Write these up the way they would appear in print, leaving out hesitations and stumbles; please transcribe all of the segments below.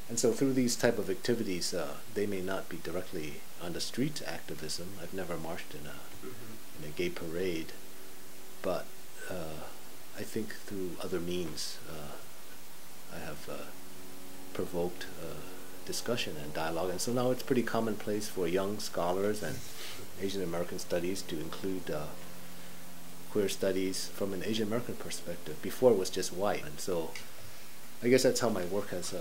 And so through these type of activities, they may not be directly on the street activism. I've never marched in a gay parade, but I think through other means I have provoked discussion and dialogue, and so now it's pretty commonplace for young scholars and Asian American studies to include queer studies from an Asian American perspective. Before it was just white, and so I guess that's how my work has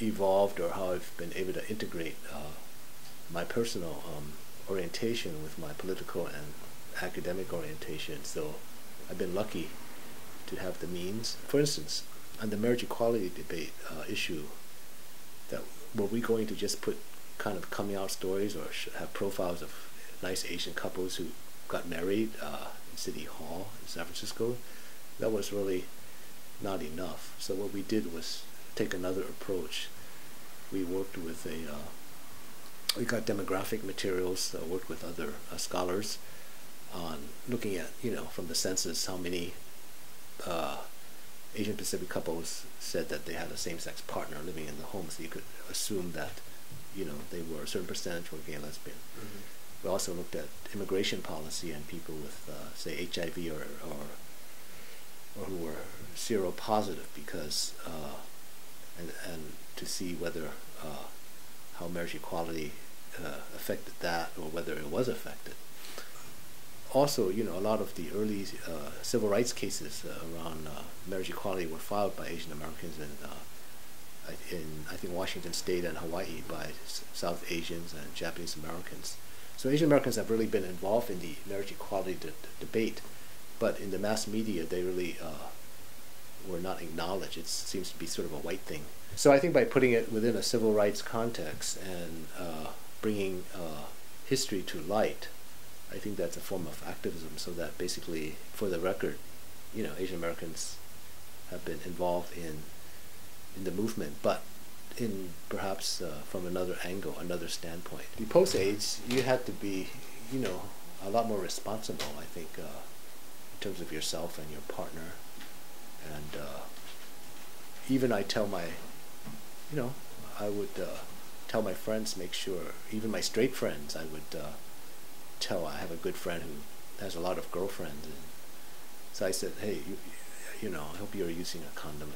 evolved, or how I've been able to integrate my personal orientation with my political and academic orientation. So I've been lucky to have the means. For instance, on the marriage equality debate issue, that were we going to just put kind of coming out stories, or have profiles of nice Asian couples who got married in City Hall in San Francisco? That was really not enough. So what we did was take another approach. We worked with we got demographic materials, worked with other scholars on looking at, from the census, how many Asian Pacific couples said that they had a same-sex partner living in the home, so you could assume that, they were a certain percentage were gay and lesbian. Mm-hmm. We also looked at immigration policy and people with, say, HIV or who were seropositive, because and to see whether how marriage equality affected that, or whether it was affected. Also, a lot of the early civil rights cases around marriage equality were filed by Asian Americans in I think Washington State and Hawaii by South Asians and Japanese Americans. So Asian Americans have really been involved in the marriage equality debate, but in the mass media they really were not acknowledged. It seems to be sort of a white thing. So I think by putting it within a civil rights context and bringing history to light, I think that's a form of activism, so that basically, for the record, Asian Americans have been involved in the movement, but in perhaps from another angle, another standpoint. The post-AIDS, you had to be, a lot more responsible, I think, in terms of yourself and your partner. And even I tell my, I would tell my friends, make sure, even my straight friends, I would I have a good friend who has a lot of girlfriends, and so I said, hey, I hope you're using a condom.